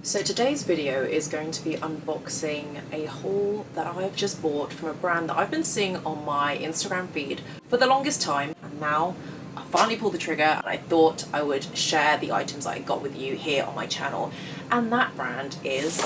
So today's video is going to be unboxing a haul that I've just bought from a brand that I've been seeing on my Instagram feed for the longest time, and now I finally pulled the trigger and I thought I would share the items that I got with you here on my channel, and that brand is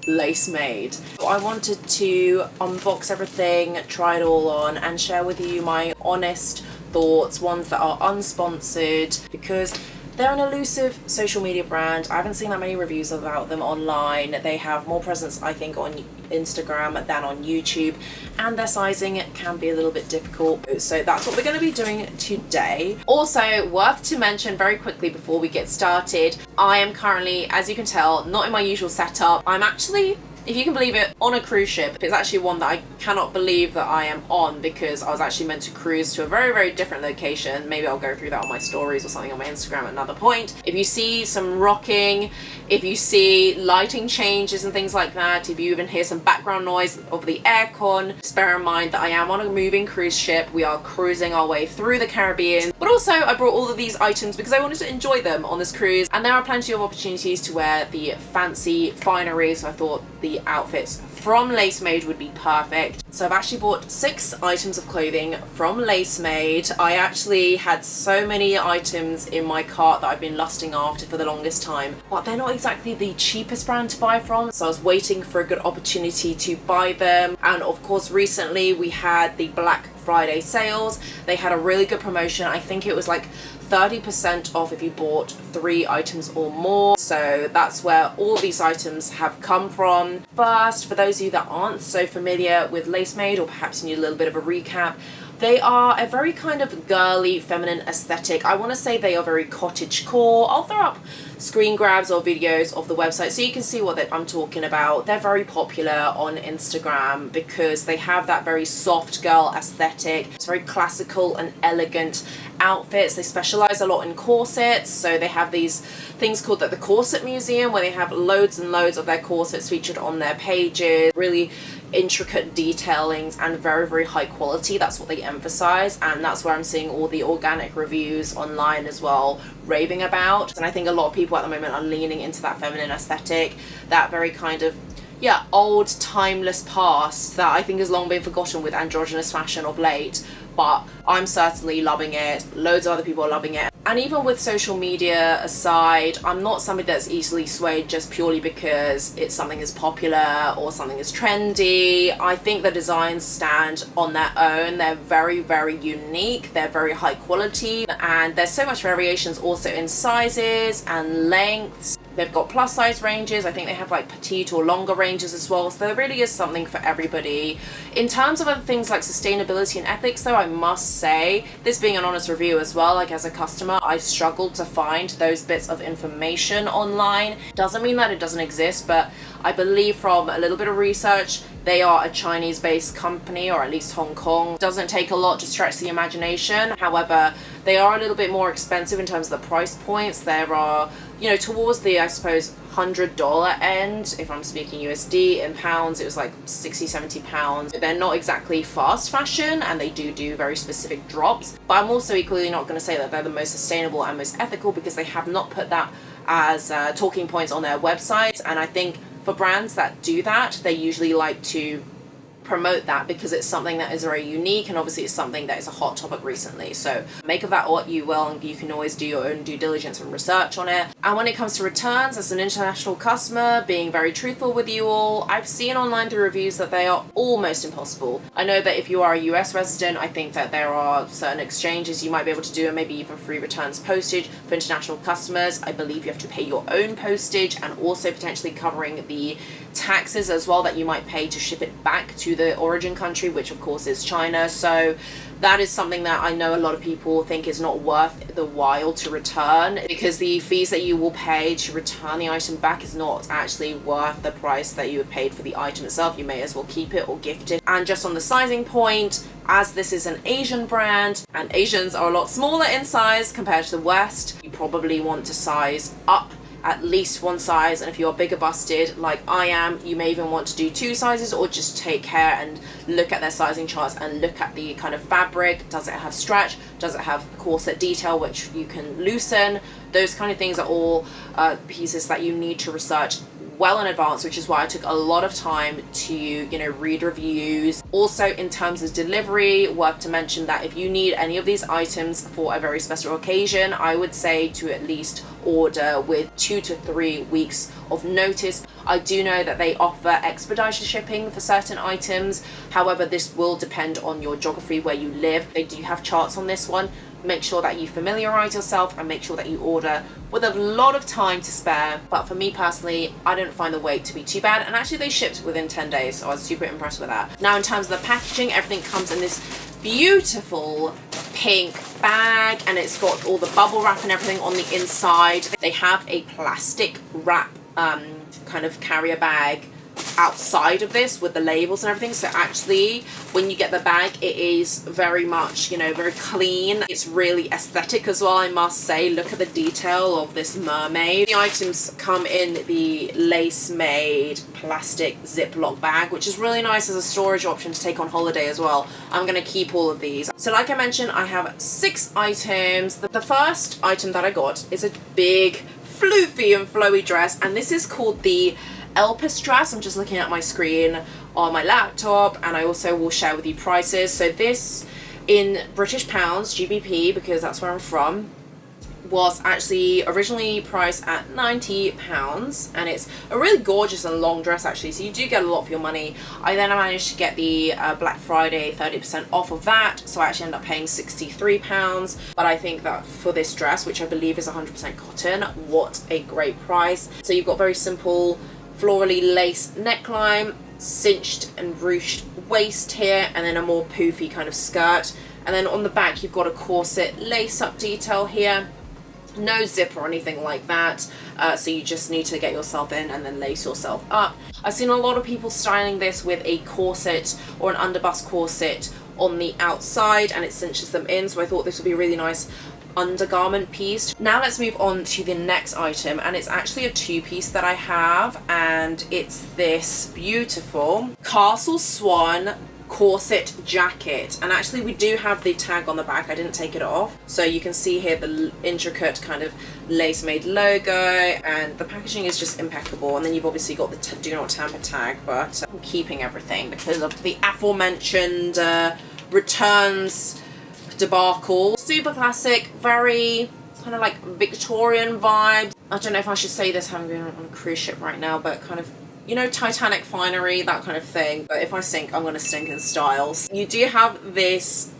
Lacemade. So I wanted to unbox everything, try it all on, and share with you my honest thoughts, ones that are unsponsored, because they're an elusive social media brand. I haven't seen that many reviews about them online. They have more presence, I think, on Instagram than on YouTube, and their sizing can be a little bit difficult. So that's what we're going to be doing today. Also, worth to mention very quickly before we get started, I am currently, as you can tell, not in my usual setup. I'm actually, if you can believe it, on a cruise ship. It's actually one that I cannot believe that I am on, because I was actually meant to cruise to a very, very different location. Maybe I'll go through that on my stories or something on my Instagram at another point. If you see some rocking, if you see lighting changes and things like that, if you even hear some background noise of the aircon, just bear in mind that I am on a moving cruise ship. We are cruising our way through the Caribbean. But also, I brought all of these items because I wanted to enjoy them on this cruise, and there are plenty of opportunities to wear the fancy finery, so I thought the outfits from Lacemade would be perfect. So I've actually bought 6 items of clothing from Lacemade. I actually had so many items in my cart that I've been lusting after for the longest time, but they're not exactly the cheapest brand to buy from, so I was waiting for a good opportunity to buy them. And of course, recently we had the Black Friday sales. They had a really good promotion. I think it was like 30% off if you bought 3 items or more. So that's where all these items have come from. First, for those of you that aren't so familiar with Lacemade, or perhaps you need a little bit of a recap, they are a very kind of girly, feminine aesthetic. I want to say they are very cottagecore. I'll throw up screen grabs or videos of the website so you can see what I'm talking about. They're very popular on Instagram because they have that very soft girl aesthetic. It's very classical and elegant outfits. They specialize a lot in corsets, so they have these things called the Corset Museum, where they have loads and loads of their corsets featured on their pages. Really intricate detailings and very, very high quality. That's what they emphasize, and that's where I'm seeing all the organic reviews online as well raving about. And I think a lot of people at the moment are leaning into that feminine aesthetic, that very kind of old timeless past that I think has long been forgotten with androgynous fashion of late. But I'm certainly loving it. Loads of other people are loving it. And even with social media aside, I'm not somebody that's easily swayed just purely because it's something is popular or something is trendy. I think the designs stand on their own. They're very, very unique. They're very high quality. And there's so much variations also in sizes and lengths. They've got plus size ranges. I think they have like petite or longer ranges as well. So there really is something for everybody. In terms of other things like sustainability and ethics though, I must say, this being an honest review as well, like as a customer, I struggled to find those bits of information online. Doesn't mean that it doesn't exist, but I believe from a little bit of research, they are a Chinese-based company, or at least Hong Kong. Doesn't take a lot to stretch the imagination. However, they are a little bit more expensive in terms of the price points. There are, towards the, I suppose, $100 end, if I'm speaking USD. In pounds, it was like 60, 70 pounds. They're not exactly fast fashion, and they do very specific drops. But I'm also equally not going to say that they're the most sustainable and most ethical, because they have not put that as talking points on their website. And I think for brands that do that, they usually like to promote that because it's something that is very unique, and obviously it's something that is a hot topic recently. So make of that what you will, and you can always do your own due diligence and research on it. And when it comes to returns, as an international customer, being very truthful with you all, I've seen online through reviews that they are almost impossible. I know that if you are a US resident, I think that there are certain exchanges you might be able to do, and maybe even free returns postage. For international customers, I believe you have to pay your own postage, and also potentially covering the taxes as well that you might pay to ship it back to the origin country, which of course is China. So that is something that I know a lot of people think is not worth the while to return, because the fees that you will pay to return the item back is not actually worth the price that you have paid for the item itself. You may as well keep it or gift it. And just on the sizing point, as this is an Asian brand, and Asians are a lot smaller in size compared to the West, you probably want to size up at least one size, and if you're bigger busted like I am, you may even want to do 2 sizes, or just take care and look at their sizing charts and look at the kind of fabric. Does it have stretch? Does it have corset detail which you can loosen? Those kind of things are all pieces that you need to research well in advance, which is why I took a lot of time to, you know, read reviews. Also, in terms of delivery, worth to mention that if you need any of these items for a very special occasion, I would say to at least order with 2 to 3 weeks of notice. I do know that they offer expedited shipping for certain items. However, this will depend on your geography where you live. They do have charts on this one. Make sure that you familiarize yourself and make sure that you order with a lot of time to spare. But for me personally, I didn't find the wait to be too bad, and actually they shipped within 10 days, so I was super impressed with that. Now, in terms of the packaging, everything comes in this beautiful pink bag, and it's got all the bubble wrap and everything on the inside. They have a plastic wrap kind of carrier bag outside of this with the labels and everything, so actually when you get the bag, it is very much, you know, very clean. It's really aesthetic as well, I must say. Look at the detail of this mermaid. The items come in the Lacemade plastic Ziploc bag, which is really nice as a storage option to take on holiday as well. I'm gonna keep all of these. So like I mentioned, I have 6 items. The first item that I got is a big floofy and flowy dress, and this is called the Elpis dress. I'm just looking at my screen on my laptop, and I also will share with you prices. So this in British pounds, GBP, because that's where I'm from, was actually originally priced at £90, and it's a really gorgeous and long dress actually, so you do get a lot for your money. I then managed to get the Black Friday 30% off of that, so I actually ended up paying £63. But I think that for this dress, which I believe is 100% cotton, what a great price. So you've got very simple florally lace neckline, cinched and ruched waist here, and then a more poofy kind of skirt. And then on the back you've got a corset lace up detail here. No zip or anything like that, so you just need to get yourself in and then lace yourself up. I've seen a lot of people styling this with a corset or an underbust corset on the outside, and it cinches them in, so I thought this would be a really nice undergarment piece. Now let's move on to the next item, and it's actually a 2-piece that I have, and it's this beautiful Castle Swan corset jacket. And actually we do have the tag on the back, I didn't take it off, so you can see here the intricate kind of Lacemade logo, and the packaging is just impeccable. And then you've obviously got the do not tamper tag, but I'm keeping everything because of the aforementioned returns debacle. Super classic, very kind of like Victorian vibes. I don't know if I should say this having been on a cruise ship right now, but kind of, you know, Titanic finery, that kind of thing. But if I sink, I'm gonna sink in styles. You do have this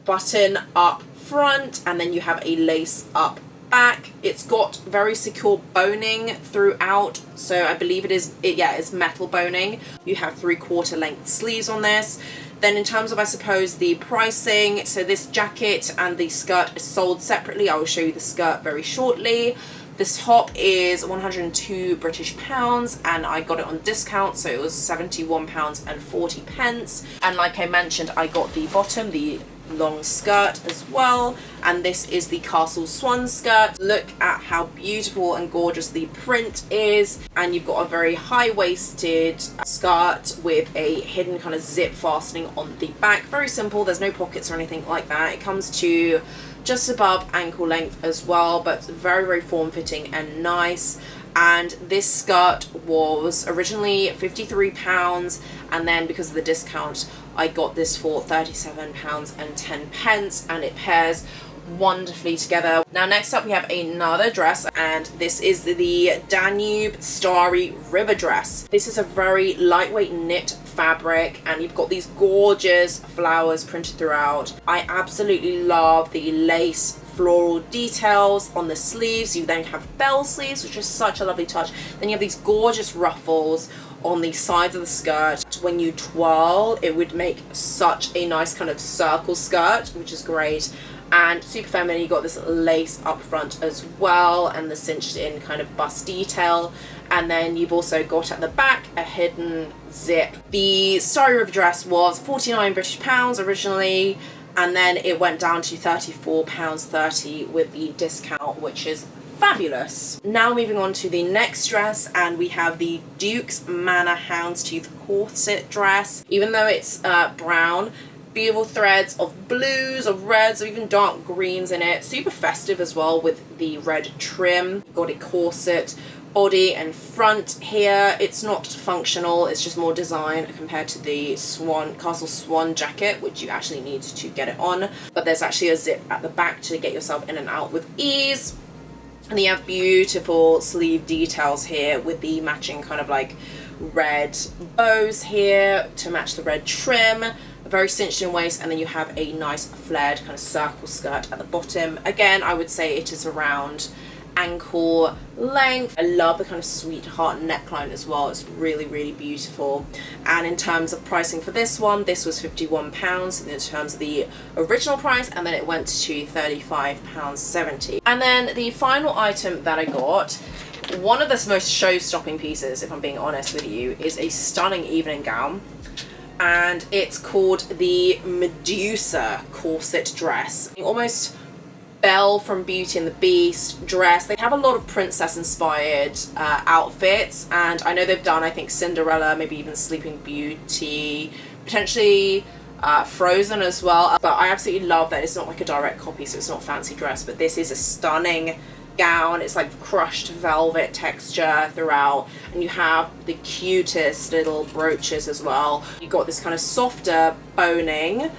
button up front, and then you have a lace up back. It's got very secure boning throughout, so I believe it's metal boning. You have 3/4 length sleeves on this. Then in terms of, I suppose, the pricing, so this jacket and the skirt is sold separately. I will show you the skirt very shortly. This top is 102 British pounds, and I got it on discount, so it was £71.40. And like I mentioned, I got the bottom, the long skirt as well, and this is the Castle Swan skirt. Look at how beautiful and gorgeous the print is, and you've got a very high-waisted skirt with a hidden kind of zip fastening on the back. Very simple, there's no pockets or anything like that. It comes to just above ankle length as well, but very, very form-fitting and nice. And this skirt was originally £53, and then because of the discount I got this for £37.10, and it pairs wonderfully together. Now next up we have another dress, and this is the Danube Starry River dress. This is a very lightweight knit fabric, and you've got these gorgeous flowers printed throughout. I absolutely love the lace floral details on the sleeves. You then have bell sleeves, which is such a lovely touch. Then you have these gorgeous ruffles on the sides of the skirt. When you twirl, it would make such a nice kind of circle skirt, which is great. And super feminine. You got this lace up front as well, and the cinched in kind of bust detail. And then you've also got at the back a hidden zip. The Starry River dress was 49 British pounds originally, and then it went down to £34.30 with the discount, which is fabulous. Now moving on to the next dress, and we have the Duke's Manor Houndstooth corset dress. Even though it's brown, beautiful threads of blues, of reds, or even dark greens in it. Super festive as well with the red trim. Got a corset body and front here. It's not functional, it's just more design compared to the Castle Swan jacket, which you actually need to get it on. But there's actually a zip at the back to get yourself in and out with ease. And you have beautiful sleeve details here with the matching kind of like red bows here to match the red trim. A very cinched in waist, and then you have a nice flared kind of circle skirt at the bottom. Again, I would say it is around ankle length. I love the kind of sweetheart neckline as well. It's really, really beautiful. And in terms of pricing for this one, this was £51 in terms of the original price, and then it went to £35.70. And then the final item that I got, one of the most show-stopping pieces, if I'm being honest with you, is a stunning evening gown. And it's called the Medusa corset dress. Almost Belle from Beauty and the Beast dress. They have a lot of princess inspired outfits, and I know they've done, I think, Cinderella, maybe even Sleeping Beauty, potentially Frozen as well. But I absolutely love that it's not like a direct copy, so it's not fancy dress, but this is a stunning gown. It's like crushed velvet texture throughout, and you have the cutest little brooches as well. You've got this kind of softer boning.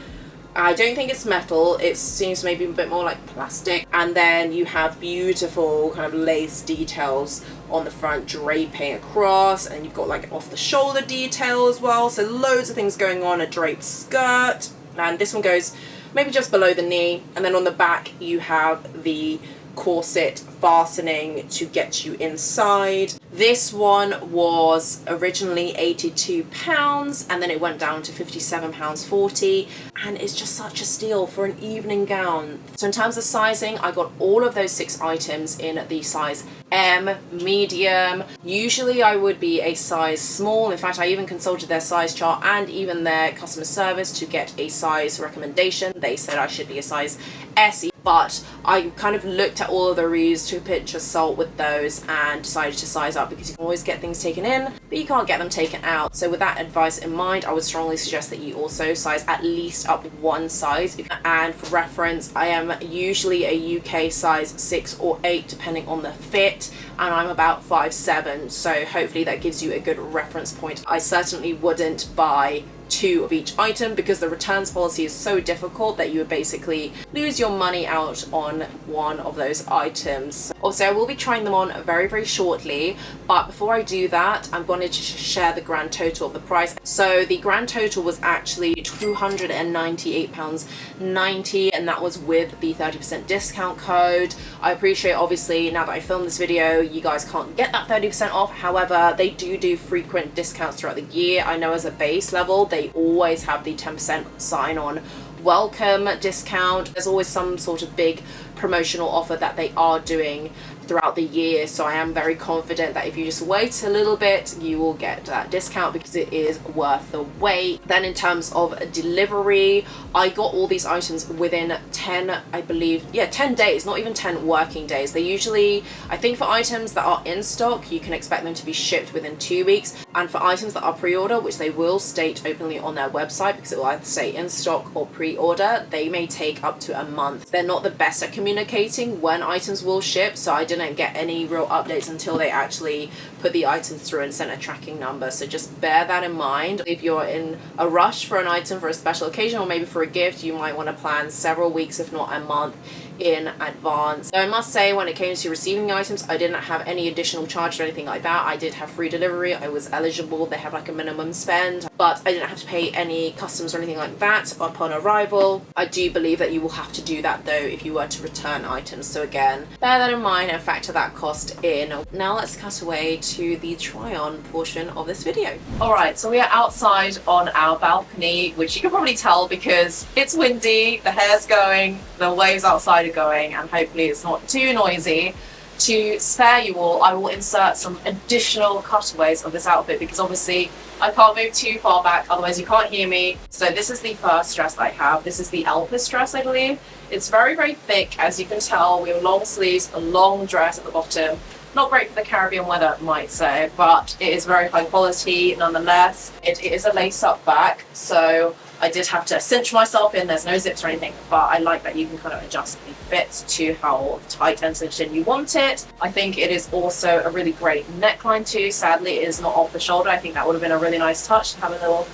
I don't think it's metal, it seems maybe a bit more like plastic. And then you have beautiful kind of lace details on the front draping across, and you've got like off the shoulder detail as well. So loads of things going on, a draped skirt, and this one goes maybe just below the knee. And then on the back you have the corset fastening to get you inside. This one was originally £82, and then it went down to £57.40, and it's just such a steal for an evening gown. So in terms of sizing, I got all of those 6 items in the size M, medium. Usually I would be a size small. In fact, I even consulted their size chart and even their customer service to get a size recommendation. They said I should be a size S, but I kind of looked at all of the reviews, took a pinch of salt with those, and decided to size up, because you can always get things taken in, but you can't get them taken out. So with that advice in mind, I would strongly suggest that you also size at least up 1 size. And for reference, I am usually a UK size 6 or 8 depending on the fit, and I'm about 5'7", so hopefully that gives you a good reference point. I certainly wouldn't buy 2 of each item, because the returns policy is so difficult that you would basically lose your money out on one of those items. Also, I will be trying them on very, very shortly, but before I do that, I'm going to share the grand total of the price. So the grand total was actually £298.90, and that was with the 30% discount code. I appreciate, obviously, now that I filmed this video, you guys can't get that 30% off. However, they do frequent discounts throughout the year. I know as a base level, they always have the 10% sign on welcome discount. There's always some sort of big promotional offer that they are doing throughout the year, so I am very confident that if you just wait a little bit, you will get that discount, because it is worth the wait. Then in terms of delivery, I got all these items within 10, I believe, 10 days, not even 10 working days. They usually, I think for items that are in stock, you can expect them to be shipped within 2 weeks, and for items that are pre-order, which they will state openly on their website, because it will either say in stock or pre-order, they may take up to a month. They're not the best at communicating when items will ship, so I didn't get any real updates until they actually put the items through and sent a tracking number. So just bear that in mind. If you're in a rush for an item for a special occasion, or maybe for a gift, you might want to plan several weeks, if not a month, in advance. So I must say, when it came to receiving the items, I didn't have any additional charge or anything like that. I did have free delivery, I was eligible, they have like a minimum spend, but I didn't have to pay any customs or anything like that upon arrival. I do believe that you will have to do that though if you were to return items, so again, bear that in mind and factor that cost in. Now let's cut away to the try on portion of this video. Alright, so we are outside on our balcony, which you can probably tell because it's windy, the hair's going, the waves outside are going, and hopefully it's not too noisy. To spare you all, I will insert some additional cutaways of this outfit, because obviously I can't move too far back, otherwise you can't hear me. So this is the first dress that I have. This is the Elvis dress, I believe. It's very, very thick, as you can tell. We have long sleeves, a long dress at the bottom. Not great for the Caribbean weather, I might say, but it is very high quality nonetheless. It is a lace-up back, so I did have to cinch myself in. There's no zips or anything, but I like that you can kind of adjust the fit to how tight and cinched in you want it. I think it is also a really great neckline too. Sadly, it is not off the shoulder. I think that would have been a really nice touch to have a little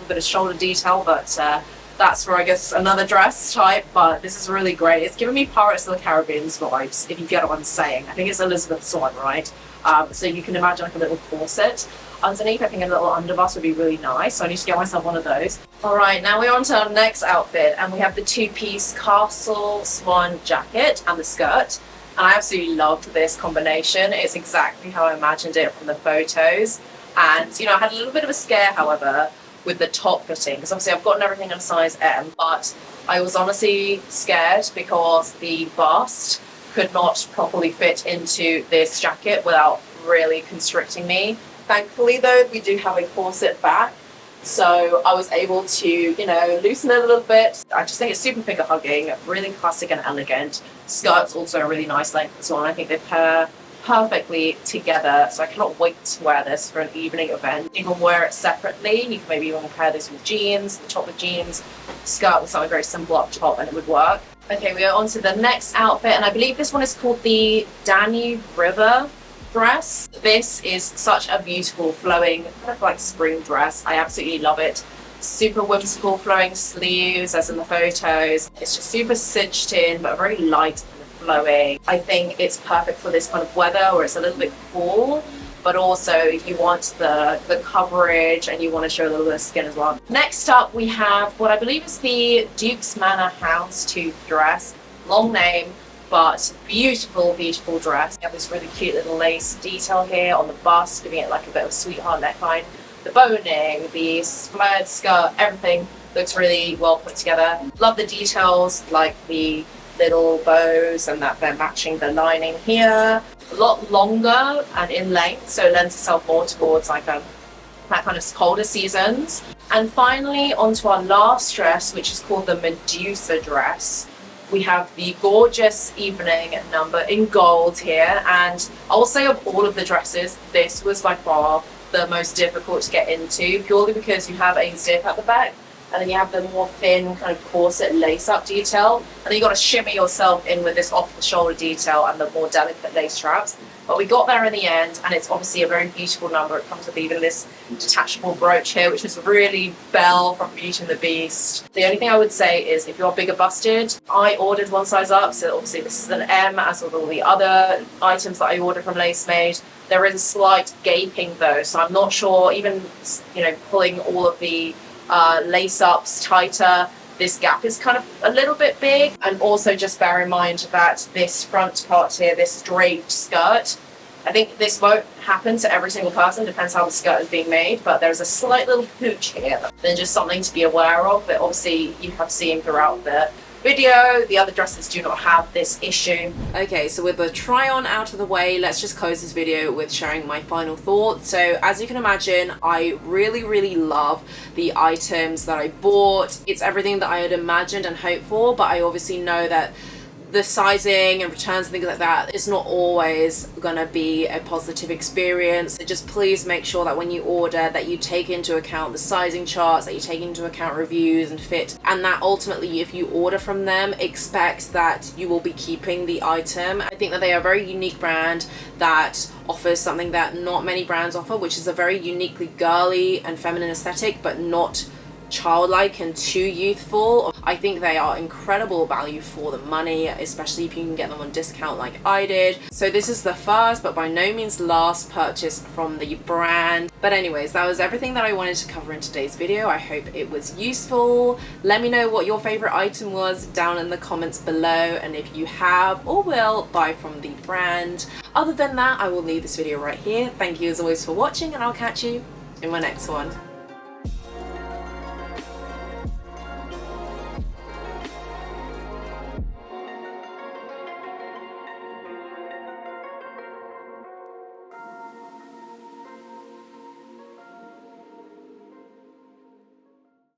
bit of shoulder detail, but that's for, I guess, another dress type. But this is really great. It's giving me Pirates of the Caribbean vibes, if you get what I'm saying. I think it's Elizabeth Swann, right? So you can imagine like a little corset underneath. I think a little underbust would be really nice, so I need to get myself one of those. All right, now we're on to our next outfit, and we have the two-piece Castle Swan jacket and the skirt. And I absolutely loved this combination. It's exactly how I imagined it from the photos. And, you know, I had a little bit of a scare, however, with the top fitting, because obviously I've gotten everything in a size M, but I was honestly scared because the bust could not properly fit into this jacket without really constricting me. Thankfully though, we do have a corset back, so I was able to, you know, loosen it a little bit. I just think it's super figure hugging, really classic and elegant. Skirt's also a really nice length as well, and I think they pair perfectly together, so I cannot wait to wear this for an evening event. You can wear it separately. You can maybe even pair this with jeans, the top with jeans, skirt with something very simple up top, and it would work. Okay, we are on to the next outfit, and I believe this one is called the Danube River dress. This is such a beautiful flowing kind of like spring dress. I absolutely love it. Super whimsical flowing sleeves as in the photos. It's just super cinched in but very light and flowing. I think it's perfect for this kind of weather where it's a little bit cool, but also you want the coverage and you want to show a little bit of skin as well. Next up we have what I believe is the Duke's Manor Houndstooth dress. Long name, but beautiful, beautiful dress. You have this really cute little lace detail here on the bust, giving it like a bit of a sweetheart neckline. The boning, the flared skirt, everything looks really well put together. Love the details, like the little bows and that they're matching the lining here. A lot longer and in length, so it lends itself more towards like that kind of colder seasons. And finally, onto our last dress, which is called the Medusa dress. We have the gorgeous evening number in gold here, and I will say of all of the dresses, this was by far the most difficult to get into, purely because you have a zip at the back, and then you have the more thin kind of corset lace-up detail, and then you got to shimmy yourself in with this off-the-shoulder detail and the more delicate lace straps. But we got there in the end, and it's obviously a very beautiful number. It comes with even this detachable brooch here, which is really Belle from Beauty and the Beast. The only thing I would say is if you're bigger busted, I ordered one size up, so obviously this is an M, as with all the other items that I ordered from Lacemade. There is a slight gaping though, so I'm not sure, even, you know, pulling all of the lace-ups tighter, this gap is kind of a little bit big. And also just bear in mind that this front part here, this draped skirt, I think this won't happen to every single person, depends how the skirt is being made, but there's a slight little pooch here. Then just something to be aware of, that obviously you have seen throughout the video. The other dresses do not have this issue. Okay, so with the try on out of the way, let's just close this video with sharing my final thoughts. So as you can imagine, I really love the items that I bought. It's everything that I had imagined and hoped for, but I obviously know that the sizing and returns and things like that is not always gonna be a positive experience. So just please make sure that when you order that you take into account the sizing charts, that you take into account reviews and fit, and that ultimately if you order from them, expect that you will be keeping the item. I think that they are a very unique brand that offers something that not many brands offer, which is a very uniquely girly and feminine aesthetic, but not childlike and too youthful. I think they are incredible value for the money, especially if you can get them on discount like I did. So this is the first but by no means last purchase from the brand. But anyways, that was everything that I wanted to cover in today's video. I hope it was useful. Let me know what your favorite item was down in the comments below, and if you have or will buy from the brand. Other than that, I will leave this video right here. Thank you as always for watching, and I'll catch you in my next one.